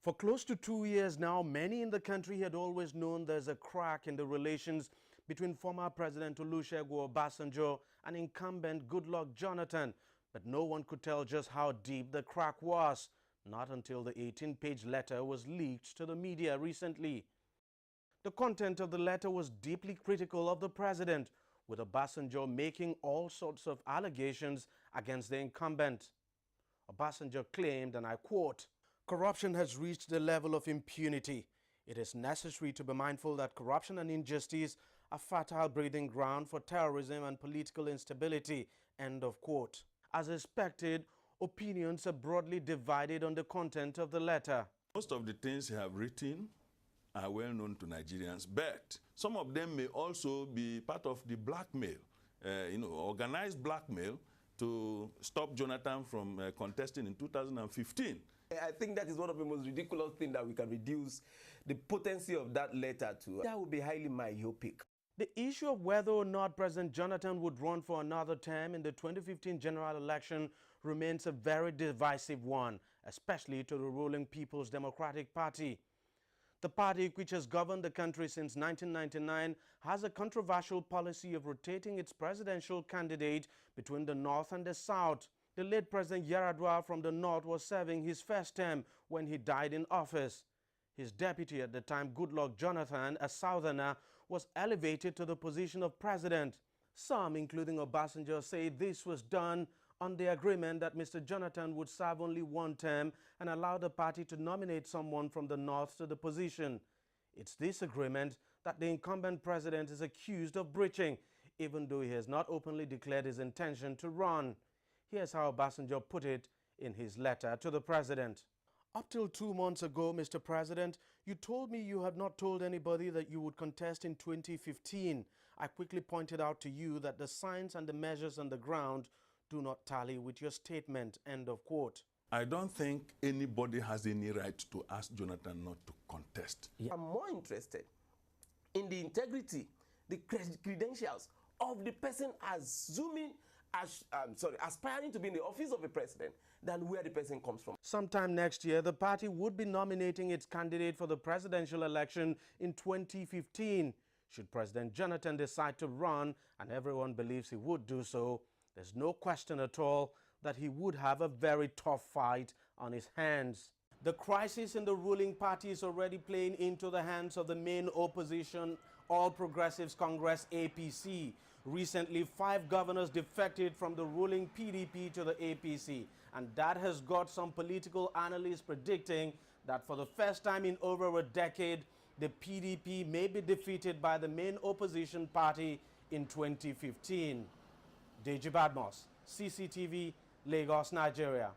For close to 2 years now, many in the country had always known there's a crack in the relations between former President Olusegun Obasanjo and incumbent Goodluck Jonathan, but no one could tell just how deep the crack was, not until the 18-page letter was leaked to the media recently. The content of the letter was deeply critical of the president, with Obasanjo making all sorts of allegations against the incumbent. Obasanjo claimed, and I quote, "Corruption has reached the level of impunity. It is necessary to be mindful that corruption and injustice are fertile breeding ground for terrorism and political instability." End of quote. As expected, opinions are broadly divided on the content of the letter. Most of the things you have written are well known to Nigerians, but some of them may also be part of the blackmail, organized blackmail to stop Jonathan from contesting in 2015. I think that is one of the most ridiculous things that we can reduce the potency of that letter to. That would be highly myopic. The issue of whether or not President Jonathan would run for another term in the 2015 general election remains a very divisive one, especially to the ruling People's Democratic Party. The party, which has governed the country since 1999, has a controversial policy of rotating its presidential candidate between the North and the South. The late President Yaradua from the North was serving his first term when he died in office. His deputy at the time, Goodluck Jonathan, a Southerner, was elevated to the position of president. Some, including Obasanjo, say this was done on the agreement that Mr. Jonathan would serve only one term and allow the party to nominate someone from the North to the position. It's this agreement that the incumbent president is accused of breaching, even though he has not openly declared his intention to run. Here's how Obasanjo put it in his letter to the president. "Up till 2 months ago, Mr. President, you told me you had not told anybody that you would contest in 2015. I quickly pointed out to you that the signs and the measures on the ground do not tally with your statement." End of quote. I don't think anybody has any right to ask Jonathan not to contest. I'm more interested in the integrity, the credentials of the person aspiring to be in the office of a president than where the person comes from. Sometime next year, the party would be nominating its candidate for the presidential election in 2015. Should President Jonathan decide to run, and everyone believes he would do so, there's no question at all that he would have a very tough fight on his hands. The crisis in the ruling party is already playing into the hands of the main opposition, All Progressives Congress APC. Recently, 5 governors defected from the ruling PDP to the APC, and that has got some political analysts predicting that for the first time in over a decade, the PDP may be defeated by the main opposition party in 2015. Deji Badmos, CCTV, Lagos, Nigeria.